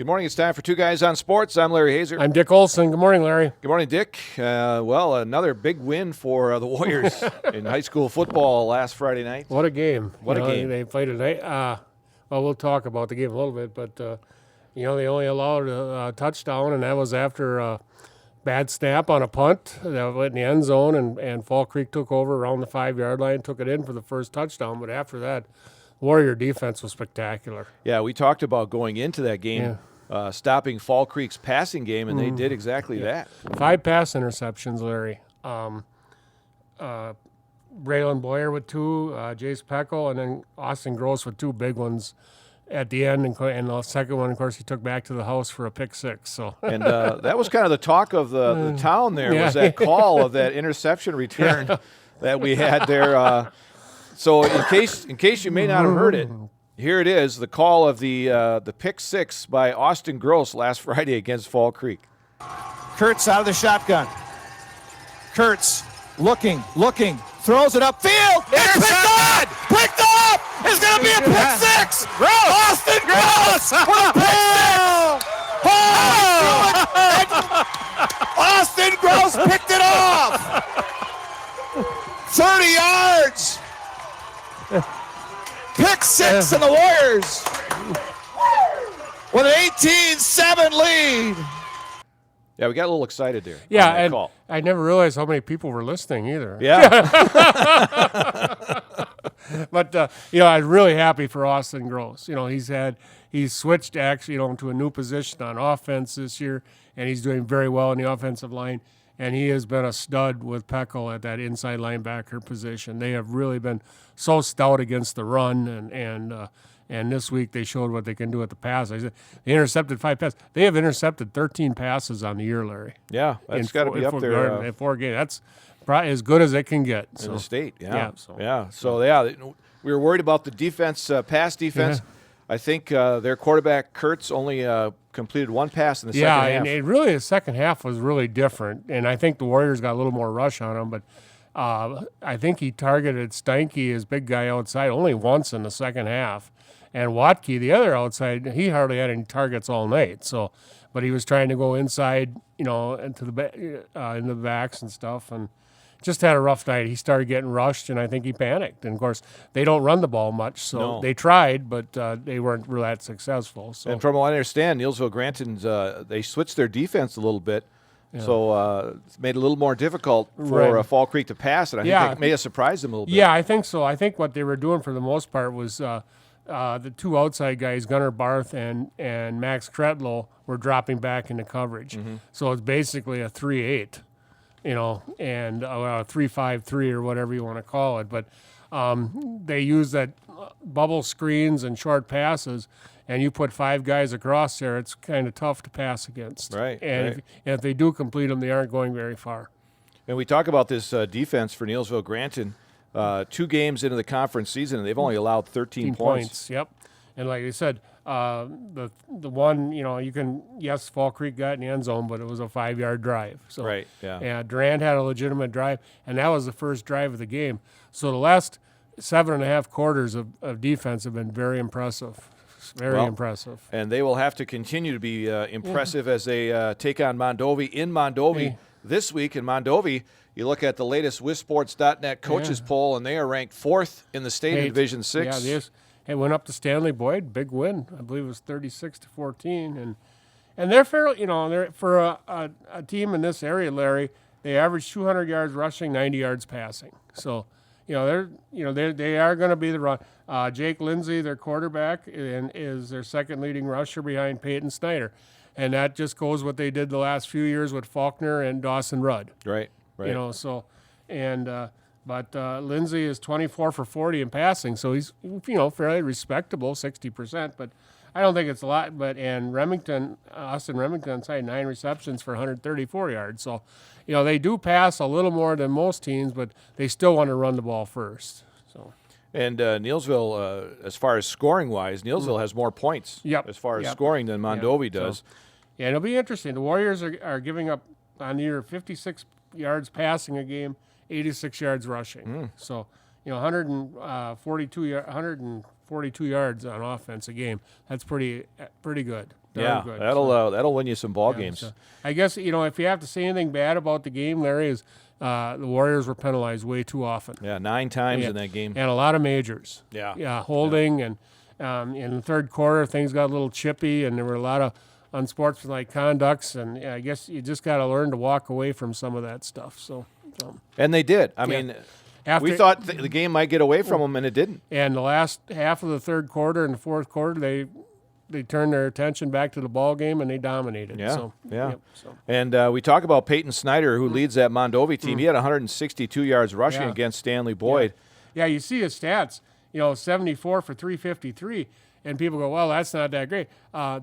Good morning. It's time for Two Guys on Sports. I'm Larry Hazer. I'm Dick Olson. Good morning, Larry. Good morning, Dick. Well, another big win for the Warriors in high school football last Friday night. What a game. What a game. They played tonight. Well, we'll talk about the game a little bit, but, they only allowed a touchdown, and that was after a bad snap on a punt that went in the end zone, and Fall Creek took over around the 5-yard line, took it in for the first touchdown. But after that, Warrior defense was spectacular. Yeah, we talked about going into that game, stopping Fall Creek's passing game, and they did exactly that. 5 pass interceptions, Larry. Braylon Boyer with 2, Jace Peckel, and then Austin Gross with 2 big ones at the end. And the second one, of course, he took back to the house for a pick 6. So And that was kind of the talk of the town there, was that call of that interception return that we had there. So in case you may not have heard it, here it is, the call of the pick 6 by Austin Gross last Friday against Fall Creek. Kurtz out of the shotgun. Kurtz looking, throws it upfield. It's picked up! It's going to be a pick 6! Austin Gross with a pick 6! Austin Gross picked it off! 30 yards! Pick 6 and the Warriors with an 18-7 lead. Yeah, we got a little excited there. yeah, on that and call. I never realized how many people were listening either. Yeah. But I'm really happy for Austin Gross. He's switched actually, to a new position on offense this year, and he's doing very well in the offensive line. And he has been a stud with Peckel at that inside linebacker position. They have really been so stout against the run, and this week they showed what they can do at the pass. They intercepted 5 passes. They have intercepted 13 passes on the year, Larry. Yeah, that's got to be up there. In 4 games. That's probably as good as it can get. In the state, So we were worried about the defense, pass defense. Yeah. I think their quarterback, Kurtz, only completed 1 pass in the second half. Yeah, and the second half was really different, and I think the Warriors got a little more rush on him, but I think he targeted Steinke, his big guy outside, only once in the second half. And Watke, the other outside, he hardly had any targets all night. So, but he was trying to go inside, into the backs and stuff, and just had a rough night. He started getting rushed, and I think he panicked. And of course, they don't run the ball much, so they tried, but they weren't really that successful. So, and from what I understand, Neillsville Granton's they switched their defense a little bit. Yeah. So it's made it a little more difficult for Fall Creek to pass, and I think that may have surprised them a little bit. Yeah, I think so. I think what they were doing for the most part was the 2 outside guys, Gunnar Barth and Max Kretlow, were dropping back into coverage. Mm-hmm. So it's basically a 3-8, and a 3-5-3 or whatever you want to call it. But they use that bubble screens and short passes, and you put 5 guys across there, it's kind of tough to pass against. Right. And if they do complete them, they aren't going very far. And we talk about this defense for Neillsville Granton. 2 games into the conference season, and they've only allowed 13 points. Yep. And like I said, the one, Fall Creek got in the end zone, but it was a 5-yard drive. So, right, yeah. And Durant had a legitimate drive, and that was the first drive of the game. So the last 7.5 quarters of defense have been very impressive. Very impressive. And they will have to continue to be impressive as they take on Mondovi in Mondovi this week. In Mondovi, you look at the latest WisSports.net coaches poll, and they are ranked 4th in the state in Division 6. Yeah, it went up to Stanley Boyd, big win. I believe it was 36-14, and they're fairly, they're for a team in this area, Larry. They average 200 yards rushing, 90 yards passing. So, they are going to be the run. Jake Lindsay, their quarterback, is their second leading rusher behind Peyton Snyder, and that just goes what they did the last few years with Faulkner and Dawson Rudd. Right. But Lindsay is 24 for 40 in passing, so he's fairly respectable, 60%. But I don't think it's a lot. And Austin Remington's had 9 receptions for 134 yards. So, they do pass a little more than most teams, but they still want to run the ball first. So. And Neillsville, as far as scoring-wise, Neillsville has more points as far as scoring than Mondovi does. So, it'll be interesting. The Warriors are giving up on the year 56 yards passing a game, 86 yards rushing. So, 142 yards on offense a game. That's pretty good. Yeah, good. that'll win you some ball Yeah, games. so I guess, if you have to say anything bad about the game, Larry, is the Warriors were penalized way too often. Yeah, 9 times Yeah. in that game. And a lot of majors. Yeah. Yeah, holding. And in the third quarter, things got a little chippy, and there were a lot of unsportsmanlike conducts. And I guess you just got to learn to walk away from some of that stuff. So And they did. I mean, After- we thought the game might get away from them, and it didn't. And the last half of the third quarter and the fourth quarter, they turned their attention back to the ball game, and they dominated. Yeah, So, yeah. yep, so. And we talk about Peyton Snyder, who leads that Mondovi team. He had 162 yards rushing Yeah. against Stanley Boyd. Yeah, you see his stats, 74 for 353, and people go, well, that's not that great.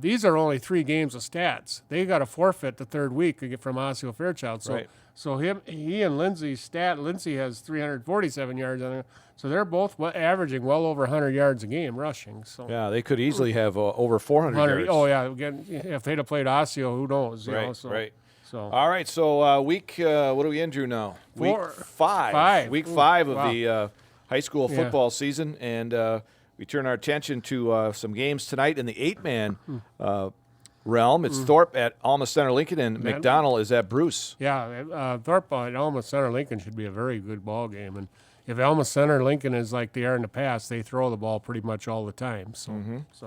These are only 3 games of stats. They got a forfeit the third week from Osseo Fairchild. So, Right. so he and Lindsay's stat, Lindsay has 347 yards on it. So they're both averaging well over 100 yards a game rushing. So Yeah, they could easily have over 400 yards. Oh, yeah. Again, if they'd have played Osseo, who knows? You know, Right, so, right. So All right, so week, what are we in, Drew, now? Week 5. 5. Week Ooh, 5 of wow. the high school Yeah. football season, and we turn our attention to some games tonight in the 8-man realm. It's Thorpe at Alma Center Lincoln, and McDonald is at Bruce. Yeah, Thorpe at Alma Center Lincoln should be a very good ball game. And if Alma Center Lincoln is like they are in the past, they throw the ball pretty much all the time. So,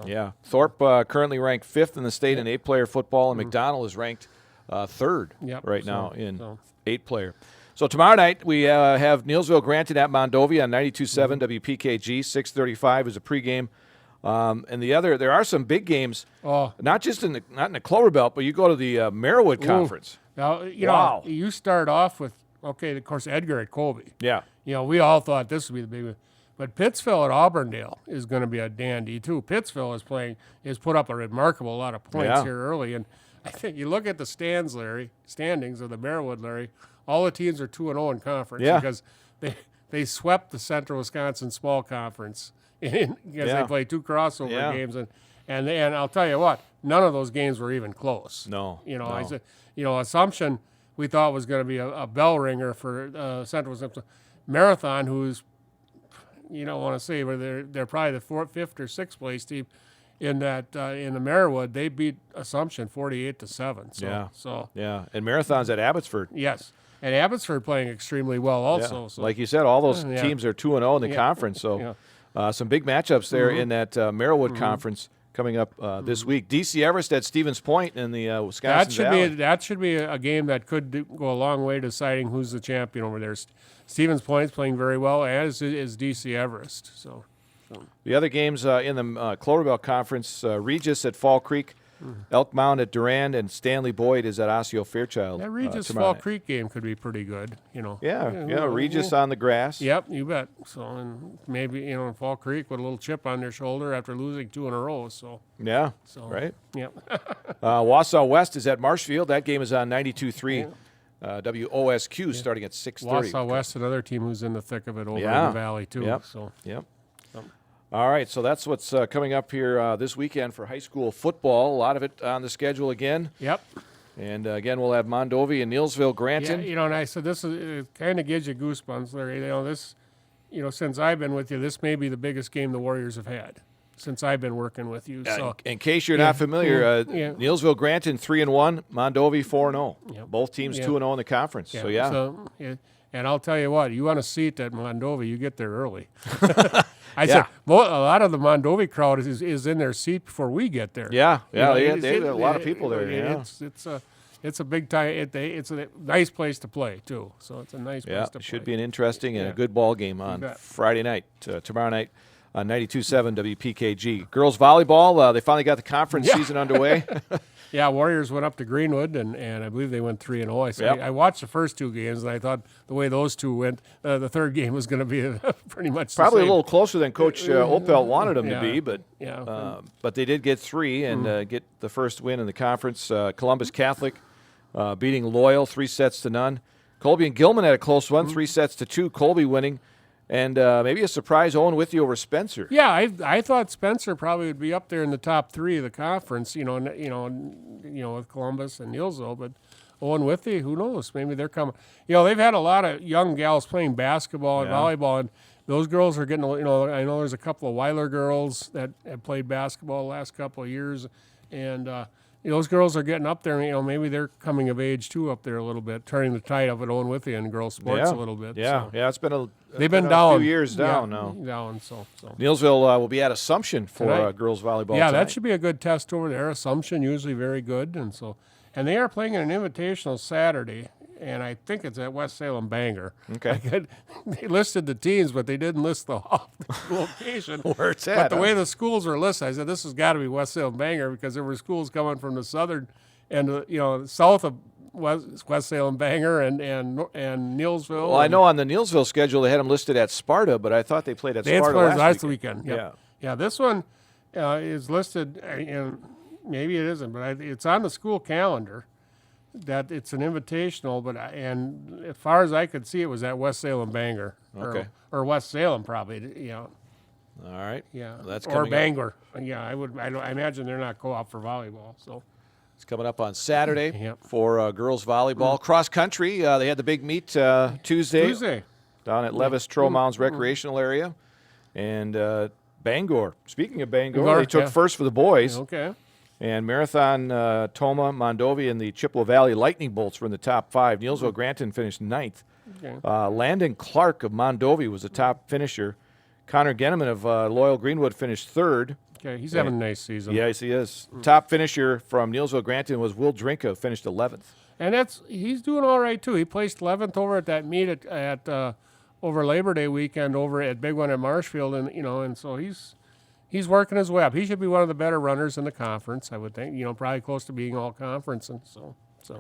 Yeah, Thorpe currently ranked 5th in the state in 8-player football, and McDonald is ranked 3rd Yep, right so- now in so. 8-player. So tomorrow night we have Neillsville Granton at Mondovi on 92.7 WPKG. 6:35 is a pregame. And there are some big games, Oh. not just in the Clover Belt, but you go to the Merriwood Conference. Now, Wow. you start off with, of course, Edgar at Colby. Yeah, We all thought this would be the big one. But Pittsville at Auburndale is going to be a dandy, too. Pittsville is put up a remarkable lot of points Yeah. here early. And I think you look at the standings of the Merriwood, Larry, all the teams are 2-0 in conference Yeah. because they swept the Central Wisconsin Small Conference because Yeah. they played 2 crossover Yeah. games. And I'll tell you what, none of those games were even close. No, I no. said, Assumption we thought was going to be a bell ringer for Central Wisconsin. Marathon, who's you don't want to say, but they're probably the 4th, 5th, or 6th place team in that in the Merriwood. They beat Assumption 48-7. So, Yeah. So yeah. And Marathon's at Abbotsford. yes, and Abbotsford playing extremely well also. Yeah. So Like you said, all those Yeah. teams are 2-0 in the Yeah. conference. So Yeah. some big matchups there in that Merriwood Conference coming up this week. DC Everest at Stevens Point in the Wisconsin Valley. that should be a game that could go a long way deciding who's the champion over there. Stevens Point's playing very well, as is DC Everest. So The other games in the Clover Belt Conference, Regis at Fall Creek, Elk Mound at Durand, and Stanley Boyd is at Osseo Fairchild. that Regis tomorrow Fall night. Creek game could be pretty good. Yeah, Regis on the grass. Yep, you bet. So, and maybe, in Fall Creek with a little chip on their shoulder after losing 2 in a row. So, Yeah, so right. Yep. Wausau West is at Marshfield. That game is on 92.3 WOSQ starting at 6:30. Wausau West, another team who's in the thick of it over in Yeah. the valley, too. Yep. So, Yep. All right, so that's what's coming up here this weekend for high school football. A lot of it on the schedule again. yep. And again, we'll have Mondovi and Neillsville Yeah, Granton. and I said this it kind of gives you goosebumps, Larry. This, since I've been with you, this may be the biggest game the Warriors have had since I've been working with you. So, In case you're not familiar, Yeah. Neillsville Granton 3-1, Mondovi 4-0. Yep. Both teams Yeah. 2-0 in the conference. So yeah, And I'll tell you what, you want a seat at Mondovi, you get there early. I Yeah. said, well, a lot of the Mondovi crowd is in their seat before we get there. yeah. You know, They it's- have a lot of people there. Yeah, It's a big time. It's a nice place to play too. So it's a nice yeah. place to It should play. be an interesting and a Yeah. good ball game on bet. Friday night, tomorrow night. On 92.7 WPKG. Girls volleyball, they finally got the conference season underway. Yeah, Warriors went up to Greenwood, and I believe they went 3-0. Yep. I watched the first 2 games, and I thought the way those 2 went, the third game was going to be pretty much Probably the a same. little closer than Coach Opel wanted them Yeah. to be, but Yeah. but they did get 3 and get the first win in the conference. Columbus Catholic beating Loyal 3-0. Colby and Gilman had a close one, 3-2. Colby winning, and maybe a surprise Owen Withey over Spencer. Yeah, I thought Spencer probably would be up there in the top 3 of the conference, with Columbus and Neillsville, but Owen Withey, who knows? Maybe they're coming. They've had a lot of young gals playing basketball and Yeah. volleyball, and those girls are getting. I know there's a couple of Weiler girls that have played basketball the last couple of years, And those girls are getting up there. Maybe they're coming of age too up there a little bit, turning the tide of it on with you in girls sports a little bit. Yeah, so. yeah. It's been They've been a down. few years down now. Down. So. Neillsville will be at Assumption for Tonight. girls volleyball. Yeah, tonight. that should be a good test over there. Assumption usually very good, and they are playing an invitational Saturday, and I think it's at West Salem Bangor. Okay. They listed the teams, but they didn't list the location Where it's But at. the huh? way the schools were listed, I said this has got to be West Salem Bangor because there were schools coming from the southern and south of West Salem Bangor and Neillsville. Well, I know on the Neillsville schedule they had them listed at Sparta, but I thought they played at They had Sparta Sparta last weekend. Yep. Yeah, this one is listed, and maybe it isn't, but it's on the school calendar that it's an invitational. But and as far as I could see, it was at West Salem Bangor, Okay. or West Salem probably. All right. Yeah, Well, that's or coming up. Bangor. Yeah, I imagine they're not co-op for volleyball. So It's coming up on Saturday Yep. for girls volleyball. Cross country, they had the big meet Tuesday down at Levis Troll-Mounds Recreational Area. And Bangor, speaking of Bangor, they took first for the boys. Okay. And Marathon, Toma, Mondovi, and the Chippewa Valley Lightning Bolts were in the top 5. Neillsville Granton finished 9th. Okay. Landon Clark of Mondovi was the top finisher. Connor Genneman of Loyal Greenwood finished 3rd. Okay, he's having a nice season. Yes, he is. Top finisher from Neillsville Granton was Will Drinka, who finished 11th. And he's doing all right too. He placed 11th over at that meet at over Labor Day weekend over at Big One at Marshfield, and so he's working his way up. He should be one of the better runners in the conference, I would think. Probably close to being all conference, and so.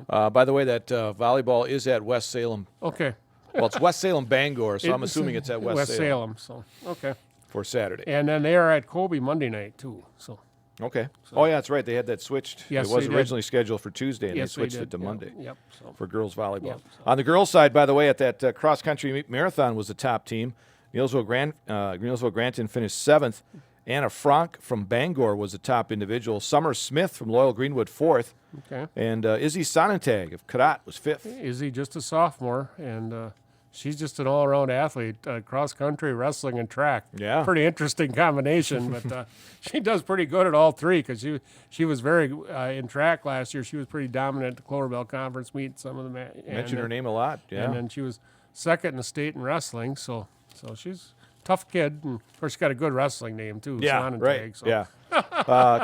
By the way, that volleyball is at West Salem. Okay. Well, it's West Salem Bangor, so I'm assuming it's at West Salem So okay. for Saturday. And then they are at Colby Monday night too. So. Okay. Oh, yeah, that's right. They had that switched. Yes, it was they did. originally scheduled for Tuesday, and Yes, they switched it to did. Monday Yep. So. for girls volleyball. Yep, so. On the girls' side, by the way, at that cross-country marathon was the top team. Neillsville Granton finished 7th. Anna Frank from Bangor was the top individual. Summer Smith from Loyal Greenwood 4th. Okay. And Izzy Sonentag of Cadat was 5th. Izzy just a sophomore, and she's just an all-around athlete, cross country, wrestling, and track. Yeah. Pretty interesting combination, but she does pretty good at all three because she was very in track last year. She was pretty dominant at the Clover Bell Conference meet. Some of them Mentioned her name a lot. Yeah. and then she was second in the state in wrestling. So she's a tough kid, and of course she got a good wrestling name too. Yeah, Sonnentag, right. So. Yeah.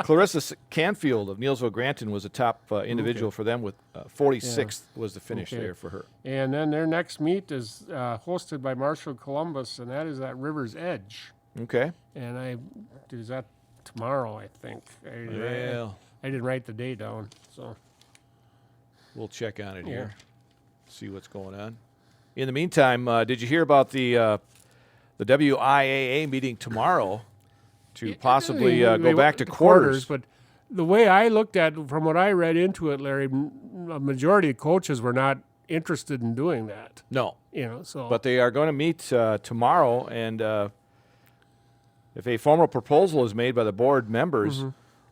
Clarissa Canfield of Neillsville Granton was a top individual for them with 46th was the finish Okay. there for her. And then their next meet is hosted by Marshall Columbus, and that is at River's Edge. Okay. And is that tomorrow? I think. Well, I didn't write the date down, so. we'll check on it here, see what's going on. In the meantime, did you hear about the WIAA meeting tomorrow to possibly go back to quarters? But the way I looked at, from what I read into it, Larry, a majority of coaches were not interested in doing that. No, So. but they are going to meet tomorrow, and if a formal proposal is made by the board members,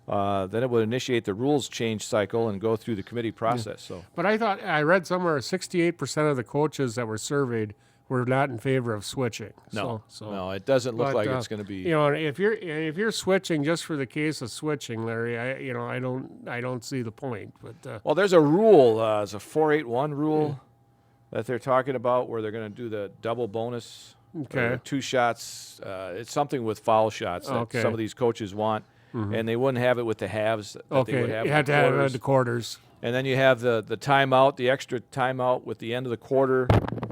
then it would initiate the rules change cycle and go through the committee process. So. But I read somewhere 68% of the coaches that were surveyed were not in favor of switching. No, so. no, it doesn't look But, like it's going to be. If you're switching just for the case of switching, Larry, I don't see the point. But Well, there's a rule. It's a 481 rule that they're talking about where they're going to do the double bonus. Okay. Or 2 shots. It's something with foul shots that Okay. some of these coaches want, and they wouldn't have it with the halves. That they okay, would have you with had the to have it quarters. at the quarters. And then you have the timeout, the extra timeout with the end of the quarter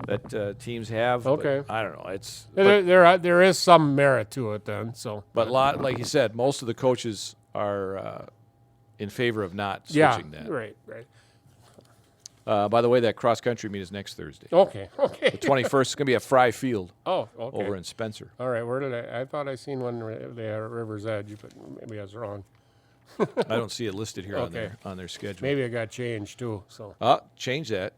that teams have. But Okay. I don't know. It's There is some merit to it then. So. but like you said, most of the coaches are in favor of not Yeah. switching that. Right. By the way, that cross country meet is next Thursday. Okay. 21st is going to be at Fry Field Oh, okay. over in Spencer. All right. Where did I thought I seen one there at River's Edge, but maybe I was wrong. I don't see it listed here Okay. on their schedule. Maybe it got changed too. So. Change that.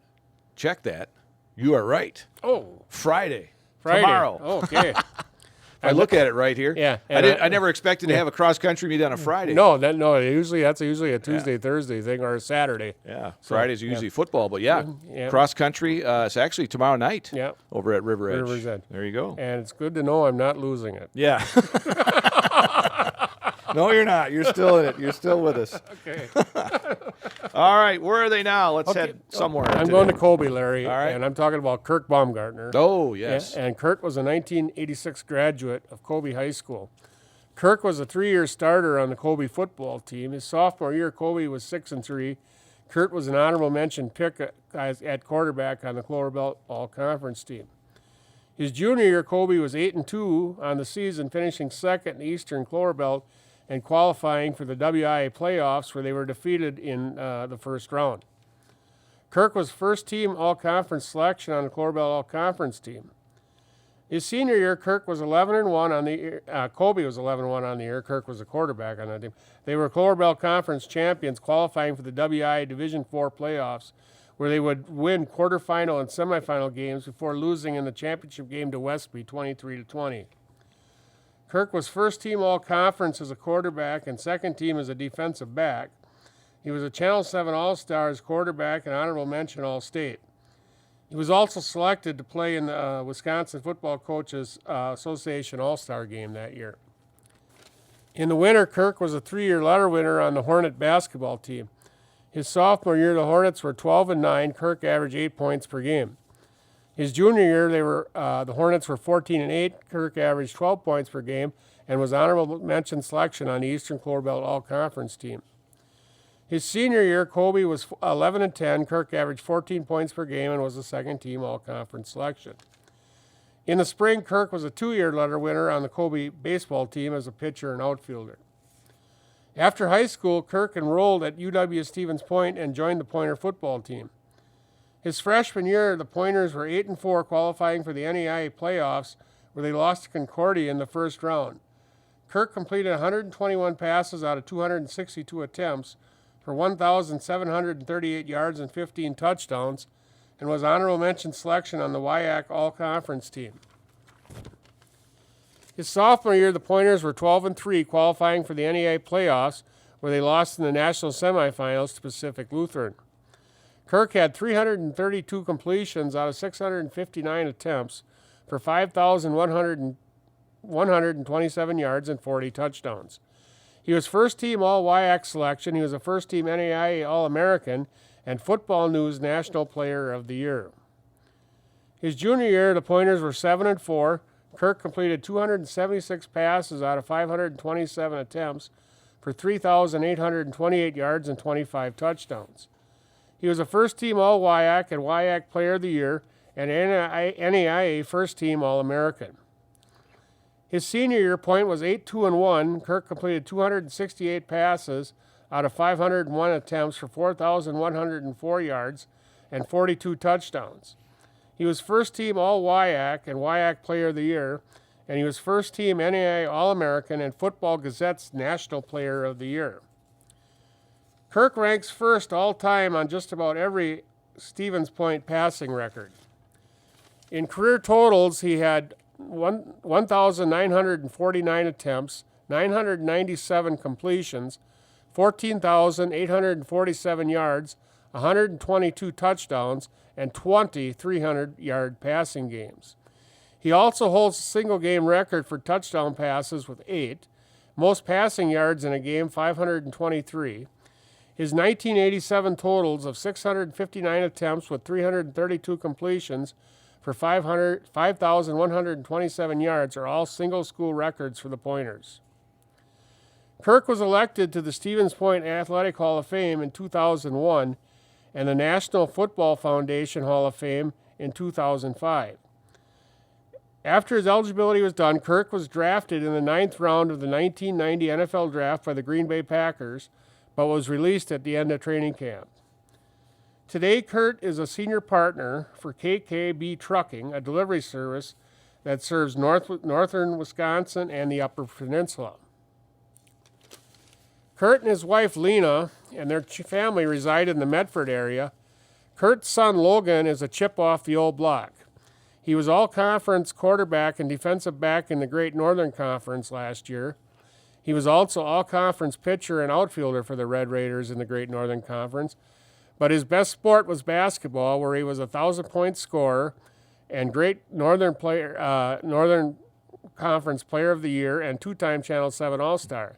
Check that. You are right. Oh, Friday. Friday. Tomorrow. Okay. I look at it right here. Yeah, I and I never expected to have a cross country meet on a Friday. That's usually a Tuesday, Thursday thing or a Saturday. Yeah. Fridays are usually football, but yeah. Yeah. Cross country. It's actually tomorrow night. Yeah. Over at River Edge. River's Edge. There you go. And it's good to know I'm not losing it. Yeah. No, you're not. You're still in it. You're still with us. Okay. All right, where are they now? Let's head somewhere. I'm going to Colby, Larry, All right. and I'm talking about Kirk Baumgartner. Oh, yes. And Kirk was a 1986 graduate of Colby High School. Kirk was a 3-year starter on the Colby football team. His sophomore year, Colby was 6-3. Kurt was an honorable mention pick at quarterback on the Clover Belt All-Conference team. His junior year, Colby was 8-2 on the season, finishing second in the Eastern Clover Belt and qualifying for the WIA playoffs, where they were defeated in the first round. Kirk was first-team All-Conference selection on the Clover Belt All-Conference team. His senior year, Kirk was 11-1 on the year. Colby was 11-1 on the year. Kirk was a quarterback on that team. They were Clover Belt Conference champions, qualifying for the WIA Division IV playoffs, where they would win quarterfinal and semifinal games before losing in the championship game to Westby 23-20. Kirk was first-team All-Conference as a quarterback and second-team as a defensive back. He was a Channel 7 All-Stars quarterback and honorable mention All-State. He was also selected to play in the Wisconsin Football Coaches Association All-Star game that year. In the winter, Kirk was a 3-year letter winner on the Hornet basketball team. His sophomore year, the Hornets were 12-9. Kirk averaged 8 points per game. His junior year, the Hornets were 14-8. Kirk averaged 12 points per game and was honorable mention selection on the Eastern Clover Belt All-Conference team. His senior year, Colby was 11-10. Kirk averaged 14 points per game and was a second-team All-Conference selection. In the spring, Kirk was a 2-year letter winner on the Colby baseball team as a pitcher and outfielder. After high school, Kirk enrolled at UW-Stevens Point and joined the Pointer football team. His freshman year, the Pointers were 8-4, qualifying for the NAIA playoffs, where they lost to Concordia in the first round. Kirk completed 121 passes out of 262 attempts for 1,738 yards and 15 touchdowns, and was honorable mention selection on the WIAC All-Conference team. His sophomore year, the Pointers were 12-3, qualifying for the NAIA playoffs, where they lost in the national semifinals to Pacific Lutheran. Kirk had 332 completions out of 659 attempts for 5,127 yards and 40 touchdowns. He was first-team All-WIAC selection. He was a first-team NAIA All-American and Football News National Player of the Year. His junior year, the Pointers were 7-4. Kirk completed 276 passes out of 527 attempts for 3,828 yards and 25 touchdowns. He was a first-team All-WIAC and WIAC Player of the Year and NAIA first-team All-American. His senior year, Point was 8-2-1. Kirk completed 268 passes out of 501 attempts for 4,104 yards and 42 touchdowns. He was first-team All-WIAC and WIAC Player of the Year, and he was first-team NAIA All-American and Football Gazette's National Player of the Year. Kirk ranks first all-time on just about every Stevens Point passing record. In career totals, he had 1,949 attempts, 997 completions, 14,847 yards, 122 touchdowns, and 20 300-yard passing games. He also holds a single-game record for touchdown passes with 8, most passing yards in a game, 523. His 1987 totals of 659 attempts with 332 completions for 5,127 yards are all single-school records for the Pointers. Kirk was elected to the Stevens Point Athletic Hall of Fame in 2001 and the National Football Foundation Hall of Fame in 2005. After his eligibility was done, Kirk was drafted in the 9th round of the 1990 NFL Draft by the Green Bay Packers, but was released at the end of training camp. Today, Kurt is a senior partner for KKB Trucking, a delivery service that serves northern Wisconsin and the Upper Peninsula. Kurt and his wife Lena and their family reside in the Medford area. Kurt's son Logan is a chip off the old block. He was all-conference quarterback and defensive back in the Great Northern Conference last year. He was also all-conference pitcher and outfielder for the Red Raiders in the Great Northern Conference. But his best sport was basketball, where he was a 1,000-point scorer and Great Northern Conference Player of the Year and 2-time Channel 7 All-Star.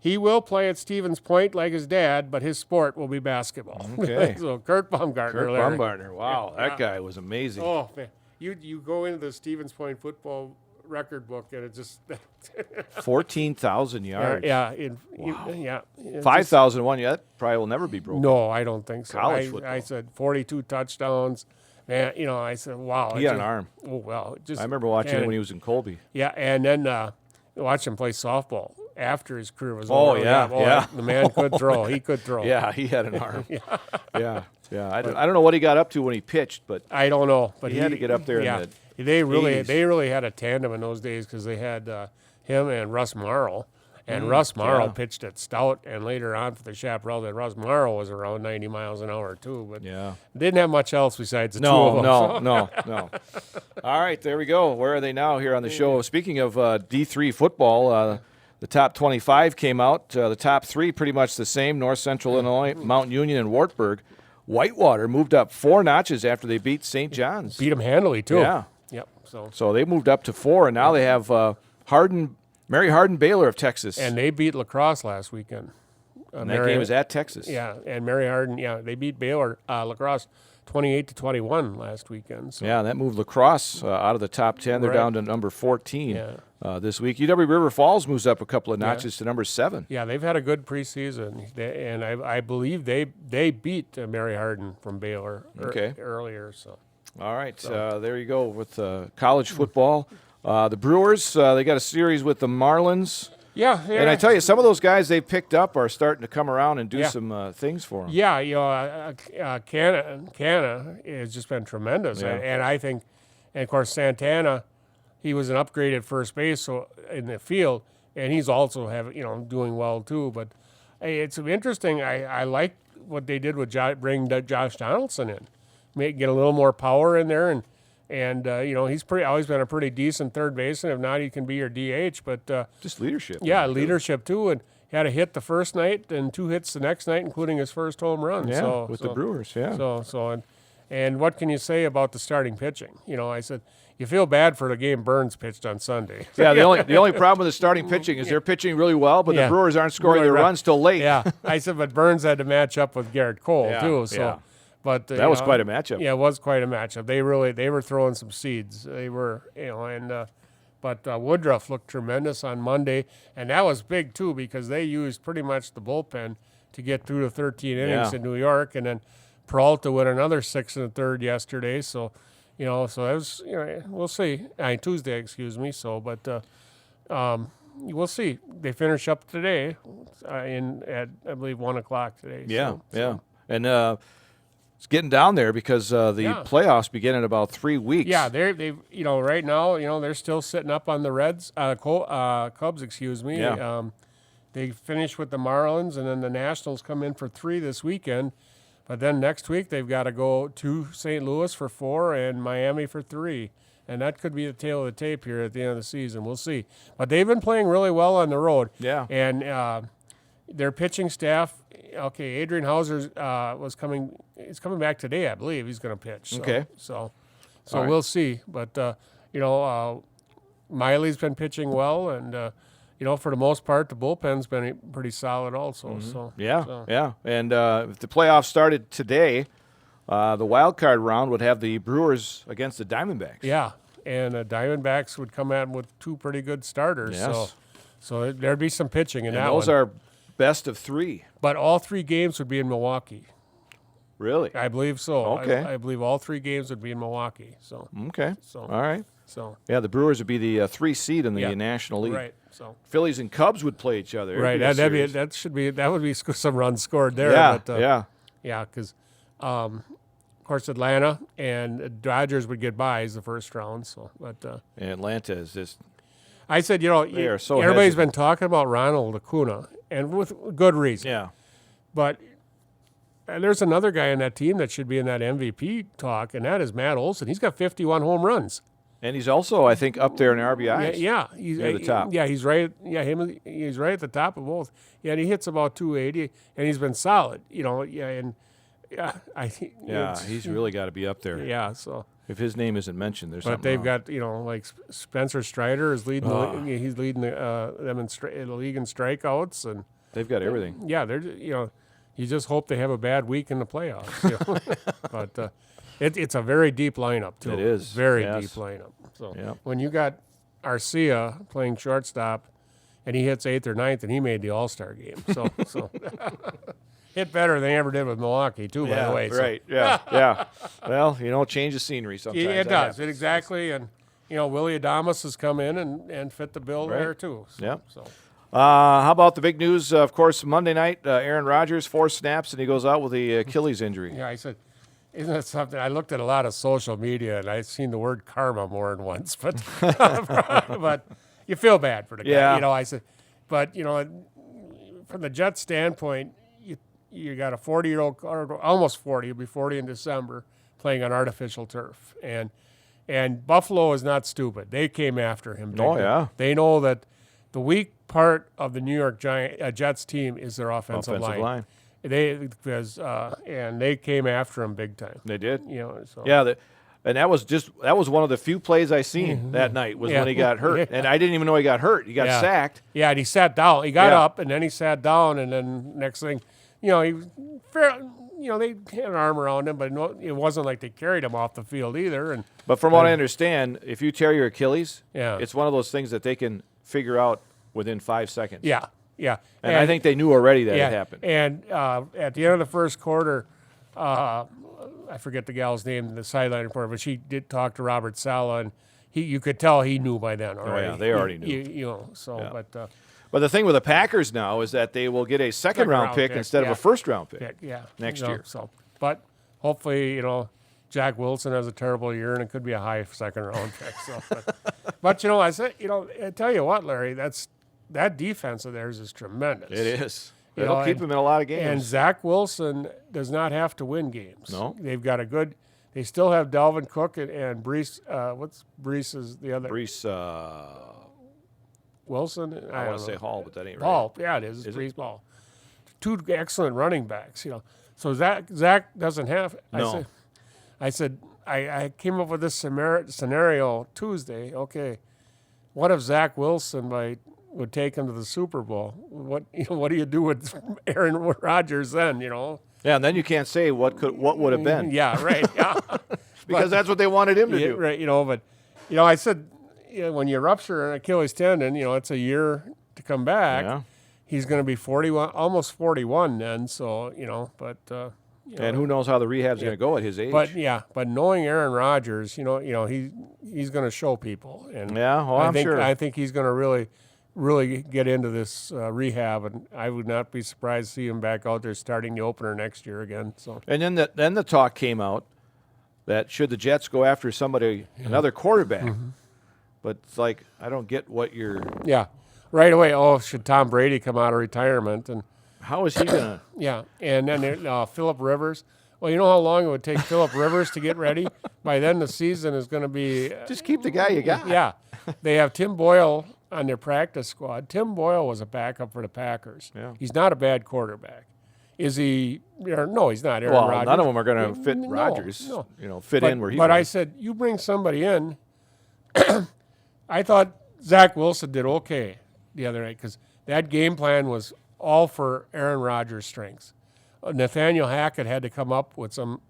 He will play at Stevens Point like his dad, but his sport will be basketball. Okay. So Kurt Baumgartner. Kurt Larry. Baumgartner. Wow, that guy was amazing. Oh man, you go into the Stevens Point football record book and it just 14,000 yards. yeah 5,001. Yeah, that probably will never be broken. No, I don't think so. College I football. said 42 touchdowns. Man, I said, wow. He had an arm. Oh well, just I remember watching him when he was in Colby. Yeah, and then watch him play softball after his career was Oh, over. yeah. The man could throw. He could throw. Yeah, he had an arm. yeah. I don't know what he got up to when he pitched, but I don't know, but he had to get up there in Yeah, the they 80s. really had a tandem in those days because they had him and Russ Morrow, and Russ Morrow yeah. pitched at Stout, and later on for the Chaparral, that Russ Morrow was around 90 miles an hour too, but yeah. didn't have much else besides the two of them. No. All right, there we go. Where are they now here on the show? Speaking of D3 football, the top 25 came out. The top 3 pretty much the same: North Central Illinois, Mount Union, and Wartburg. Whitewater moved up 4 notches after they beat St. John's. Beat them handily too. Yeah. Yep. So they moved up to 4, and now they have Mary Hardin Baylor of Texas. And they beat La Crosse last weekend. And that game was at Texas. Yeah, and Mary Hardin, they beat Baylor, La Crosse 28-21 last weekend. So. Yeah, that moved La Crosse out of the top 10. They're Right. down to number 14 this week. UW River Falls moves up a couple of notches to number 7. Yeah, they've had a good preseason, and I believe they beat Mary Hardin from Baylor earlier. So. All right, there you go with college football. The Brewers, they got a series with the Marlins. Yeah, And I tell you, some of those guys they picked up are starting to come around and do Yeah. some things for them. Yeah, Canna has just been tremendous, Yeah. and I think, and of course Santana, he was an upgraded first base so in the field, and he's also doing well too. But hey, it's interesting. I like what they did with bring Josh Donaldson in, get a little more power in there, and he's always been a pretty decent third baseman. If not, he can be your DH. But Just leadership. yeah, leadership too, and he had a hit the first night and 2 hits the next night, including his first home run. Yeah, with the Brewers, yeah. And what can you say about the starting pitching? I said you feel bad for the game Burns pitched on Sunday. Yeah, the only problem with the starting pitching is they're pitching really well, but the Brewers aren't scoring their runs till late. Yeah, I said, but Burns had to match up with Garrett Cole too. So, yeah. but That was quite a matchup. Yeah, it was quite a matchup. They were throwing some seeds. They were, but Woodruff looked tremendous on Monday, and that was big too because they used pretty much the bullpen to get through the 13 innings in New York, and then Peralta went another 6 1/3 yesterday. So, so it was, we'll see. Tuesday, excuse me. So, but we'll see. They finish up today, at I believe 1 o'clock today. Yeah, and it's getting down there because the playoffs begin in about 3 weeks. Yeah, they right now they're still sitting up on the Cubs. Excuse me. Yeah. They finish with the Marlins, and then the Nationals come in for 3 this weekend. But then next week they've got to go to St. Louis for 4 and Miami for 3. And that could be the tail of the tape here at the end of the season. We'll see. But they've been playing really well on the road. Yeah. And their pitching staff, Adrian Hauser is coming back today, I believe. He's going to pitch. So, Okay. So right. we'll see. But, Miley's been pitching well. And, for the most part, the bullpen's been pretty solid also. Mm-hmm. So Yeah. And if the playoffs started today, the wild card round would have the Brewers against the Diamondbacks. Yeah, and the Diamondbacks would come out with 2 pretty good starters. Yes. So there'd be some pitching in And that those one. are best of 3. But all 3 games would be in Milwaukee. Really? I believe so. Okay. I believe all 3 games would be in Milwaukee. So Okay. So- All right. so Yeah, the Brewers would be the 3 seed in the Yeah. National League. right. So Phillies and Cubs would play each other. right. It'd be a That series. would be some runs scored there. Yeah. But, yeah, because of course Atlanta and Dodgers would get byes the first round. So but. And Atlanta is just I said, They are so everybody's hesitant. been talking about Ronald Acuna, and with good reason. But there's another guy in that team that should be in that MVP talk, and that is Matt Olson. He's got 51 home runs. And he's also, I think, up there in RBIs. Yeah, he's Near the top. Yeah, he's right. Yeah, he's right at the top of both. Yeah, and he hits about 280, and he's been solid. And Yeah, he's really got to be up there. Yeah, so. If his name isn't mentioned, there's But something they've wrong. got, like Spencer Strider is leading. He's leading them in the league in strikeouts, and They've got everything. yeah, they're you just hope they have a bad week in the playoffs. But it's a very deep lineup too. It is, very yes. deep lineup. So Yep. when you got Arcia playing shortstop, and he hits 8th or 9th, and he made the All-Star game. So hit better than he ever did with Milwaukee too. By the way, so. Right. Yeah. Yeah. Well, change the scenery sometimes. It That does. happens. It exactly. And, Willie Adames has come in and fit the bill Right. there, too. So, Yep. So. How about the big news? Of course, Monday night, Aaron Rodgers, 4 snaps, and he goes out with the Achilles injury. Yeah, I said, isn't that something? I looked at a lot of social media, and I've seen the word karma more than once. But but you feel bad for the Yeah. guy. I said, but, from the Jets standpoint, you got a 40-year-old, or almost 40, he'll be 40 in December, playing on artificial turf. And Buffalo is not stupid. They came after him. Oh, yeah. They know that the weak part of the New York Jets team is their offensive line. And they came after him big time. They did. So. Yeah, and that was one of the few plays I seen that night was when he got hurt, Yeah. and I didn't even know he got hurt. He got sacked. Yeah, and he sat down. He got Yeah. up, and then he sat down, and then next thing, he was fair. They had an arm around him, but it wasn't like they carried him off the field either. And But from what I understand, if you tear your Achilles, Yeah. it's one of those things that they can figure out within 5 seconds. yeah. And I think they knew already that it happened. And at the end of the first quarter, I forget the gal's name, the sideline reporter, but she did talk to Robert Saleh, and you could tell he knew by then already. yeah, they already knew. But But the thing with the Packers now is that they will get a second-round pick instead of yeah. a first-round pick. next year. So, but hopefully, Jack Wilson has a terrible year, and it could be a high second-round pick. So, but I said, I tell you what, Larry, that defense of theirs is tremendous. It is. You It'll know, keep him in a lot of And games. Zach Wilson does not have to win games. No. They've got a good. They still have Dalvin Cook and Brees. What's Brees' the other? Brees, Wilson. I want don't to say know. Hall, but that ain't right. Ball. Yeah, it is. Is Brees Ball. Two excellent running backs. So Zach doesn't have. No. I said I came up with this scenario Tuesday. Okay, what if Zach Wilson would take him to the Super Bowl? What do you do with Aaron Rodgers then? Yeah, and then you can't say what would have been. Yeah, right. Yeah. Because that's what they wanted him to Yeah, do. right. But I said, when you rupture an Achilles tendon, it's a year to come back. Yeah. He's going to be 41, almost 41 then. So but And who knows how the rehab's going to go at his age. but knowing Aaron Rodgers, he's going to show people. And I'm sure. I think he's going to really get into this rehab, and I would not be surprised to see him back out there starting the opener next year again. So. And then the talk came out that should the Jets go after another quarterback, but it's like I don't get what you're. Yeah, right away. Oh, should Tom Brady come out of retirement? And How is he gonna? yeah, and then Phillip Rivers. Well, you know how long it would take Phillip Rivers to get ready? By then, the season is going to be. Just keep the guy you got. Yeah, they have Tim Boyle on their practice squad. Tim Boyle was a backup for the Packers. Yeah. He's not a bad quarterback. Is he? No, he's not. Aaron Well, Rodgers. none of them are going to fit No, Rodgers. no. Fit in where he. But was. I said, you bring somebody in. I thought Zach Wilson did okay the other night because that game plan was all for Aaron Rodgers' strengths. Nathaniel Hackett had to come up with some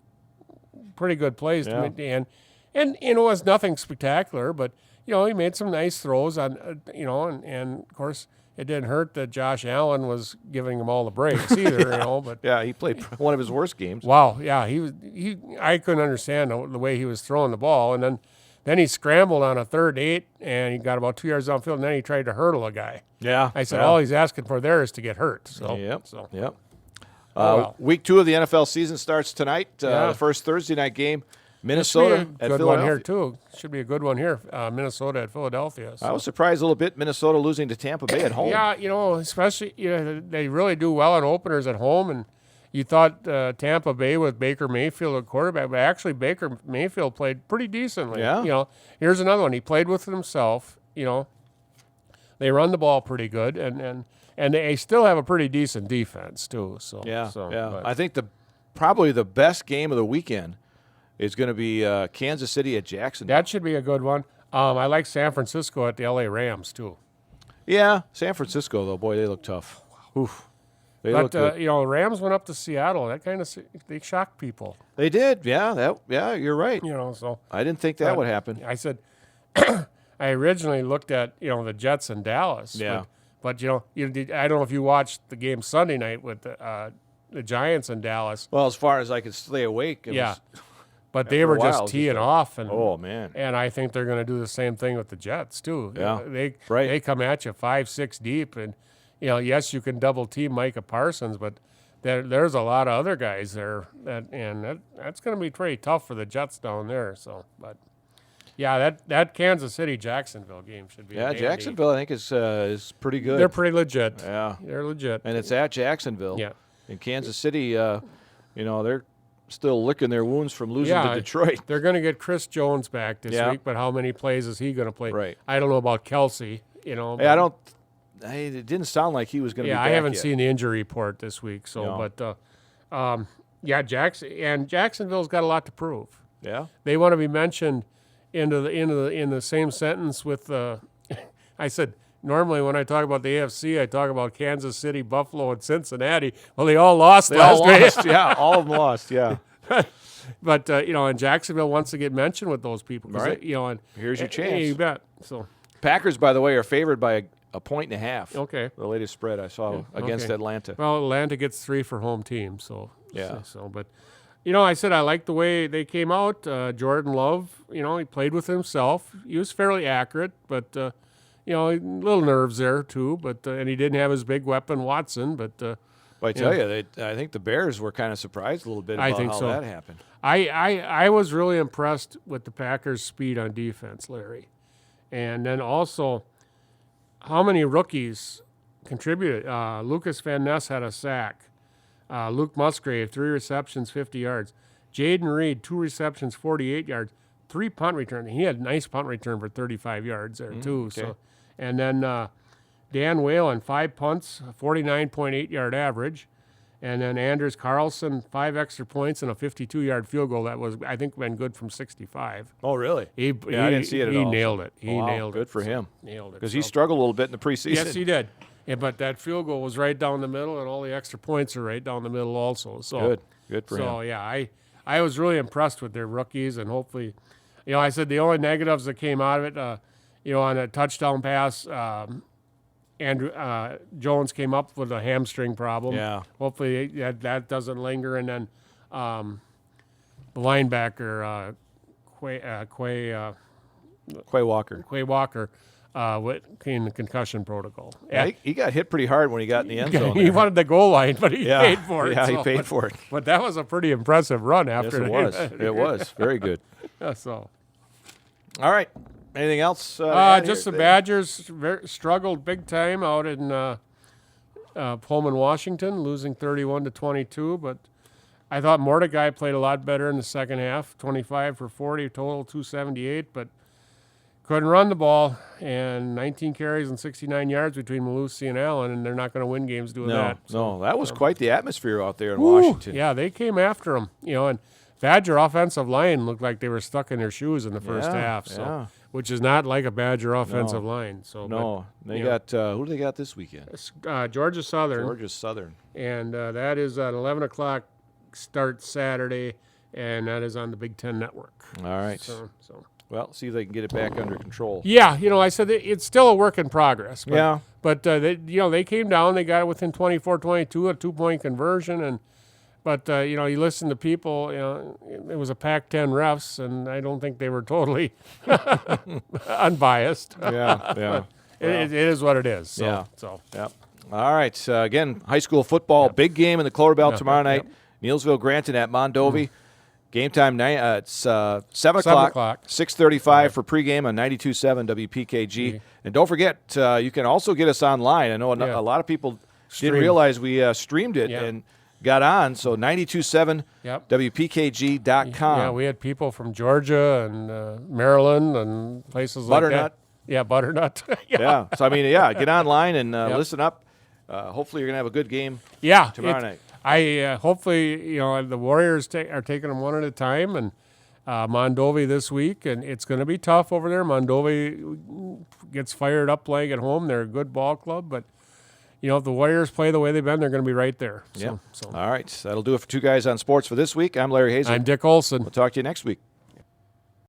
pretty good plays to make the end. And it was nothing spectacular, but, he made some nice throws on, and of course, it didn't hurt that Josh Allen was giving him all the breaks either, but. Yeah, he played one of his worst games. Wow, yeah, I couldn't understand the way he was throwing the ball, and then he scrambled on a 3rd and 8, and he got about 2 yards downfield, and then he tried to hurdle a guy. Yeah. I said, all he's asking for there is to get hurt. So, Yep. So. Yep. well. Week 2 of the NFL season starts tonight. Yeah. The first Thursday night game, Should be Minnesota a at good Philadelphia. one here too. Should be a good one here. Minnesota at Philadelphia. So. I was surprised a little bit. Minnesota losing to Tampa Bay at home. Yeah, especially they really do well in openers at home, and you thought Tampa Bay with Baker Mayfield at quarterback, but actually Baker Mayfield played pretty decently. Yeah. Here's another one. He played with himself. They run the ball pretty good, and they still have a pretty decent defense too. So Yeah. so, yeah. but- I think probably the best game of the weekend is going to be Kansas City at Jacksonville. That should be a good one. I like San Francisco at the LA Rams too. Yeah, San Francisco though, boy, they look tough. Oof. They look But good. the Rams went up to Seattle. That kind of they shocked people. They did. Yeah, you're right. So I didn't think that would happen. I said I originally looked at the Jets in Dallas. Yeah. But I don't know if you watched the game Sunday night with the Giants in Dallas. Well, as far as I could stay awake, it was, But they after were a while, just it's teeing just off, and oh man, and I think they're going to do the same thing with the Jets too. Yeah, They come at you 5-6 deep, and yes, you can double team Micah Parsons, but there's a lot of other guys there, that's going to be pretty tough for the Jets down there. So, but yeah, that Kansas City Jacksonville game should be dandy. Jacksonville I think is pretty good. They're pretty legit. Yeah, They're legit. and it's at Jacksonville. Yeah. In Kansas City, they're still licking their wounds from losing to Detroit. They're going to get Chris Jones back this Yeah. week, but how many plays is he going to play? Right. I don't know about Kelsey. Hey, it didn't sound like he was going to be back I haven't yet. seen the injury report this week. So, No. but Jacksonville's got a lot to prove. Yeah. They want to be mentioned in the same sentence with. I said normally when I talk about the AFC, I talk about Kansas City, Buffalo, and Cincinnati. Well, they all lost They all last week. lost. Yeah, all of them lost. Yeah. But and Jacksonville wants to get mentioned with those people. 'Cause Right. and Here's your chance. You bet. So Packers, by the way, are favored by a point and a half. okay. The latest spread I saw against Okay. Atlanta. Well, Atlanta gets 3 for home team. So Yeah. So but I said I liked the way they came out. Jordan Love, he played with himself. He was fairly accurate, but little nerves there too. But and he didn't have his big weapon Watson. But I tell you, I think the Bears were kind of surprised a little bit I about think how so. that happened. I was really impressed with the Packers' speed on defense, Larry, and then also how many rookies contributed. Lucas Van Ness had a sack. Luke Musgrave, 3 receptions, 50 yards. Jaden Reed, 2 receptions, 48 yards. 3 punt returns. He had a nice punt return for 35 yards there, too. okay. So, and then Dan Whalen, 5 punts, 49.8 yard average. And then Anders Carlson, 5 extra points and a 52-yard field goal that was, I think, been good from 65. Oh, really? I didn't see it at all. He nailed it. He Wow, nailed it. good for So, him. Nailed it. Because he So- struggled a little bit in the preseason. Yes, he did. Yeah, but that field goal was right down the middle, and all the extra points are right down the middle also. So Good for so him. yeah, I was really impressed with their rookies, and hopefully, I said the only negatives that came out of it, on a touchdown pass, Andrew Jones came up with a hamstring problem. Yeah. Hopefully that doesn't linger, and then the linebacker Quay Walker. Quay Walker. In the concussion protocol. Yeah, he got hit pretty hard when he got in the end zone. He there. wanted the goal line, but he Yeah, paid for it. yeah, he so- paid for it. But that was a pretty impressive run Yes, after it was. It was. Very good. So, All right. Anything else? to add just here? the Badgers struggled big time out in Pullman, Washington, losing 31-22. But I thought Mordecai played a lot better in the second half, 25 for 40 total, 278, but couldn't run the ball, and 19 carries and 69 yards between Malusi and Allen, and they're not going to win games doing that. No, that was quite the atmosphere out there in Washington. Yeah, they came after him, and Badger offensive line looked like they were stuck in their shoes in the first Yeah, half, so yeah. which is not like a Badger offensive line. So No, they you got who do they got this weekend? Georgia Southern, Georgia Southern. and that is at 11 o'clock start Saturday, and that is on the Big Ten Network. All right. So. Well, see if they can get it back under control. Yeah, I said it's still a work in progress. But, Yeah. But they came down. They got it within 24-22, a 2-point conversion, but you listen to people. It was a Pac-10 refs, and I don't think they were totally unbiased. Yeah. It is what it is. So, Yeah. So Yep. All right. Again, high school football, big game in the Clover Bell tomorrow night. Neilsville Granton at Mondovi. Game time, it's 7 o'clock, 6:35 for pregame on 92.7 WPKG. And don't forget, you can also get us online. I know a lot of people didn't realize we streamed it and got on. So 92.7 WPKG.com. Yeah, we had people from Georgia and Maryland and places like that. Butternut. Yeah, Butternut. Yeah. So, get online and listen up. Hopefully you're going to have a good game tomorrow night. I hopefully the Warriors are taking them one at a time, and Mondovi this week, and it's going to be tough over there. Mondovi gets fired up playing at home. They're a good ball club, but if the Warriors play the way they've been, they're going to be right there. Yeah. So. All right, that'll do it for Two Guys on Sports for this week. I'm Larry Hazer. I'm Dick Olson. We'll talk to you next week.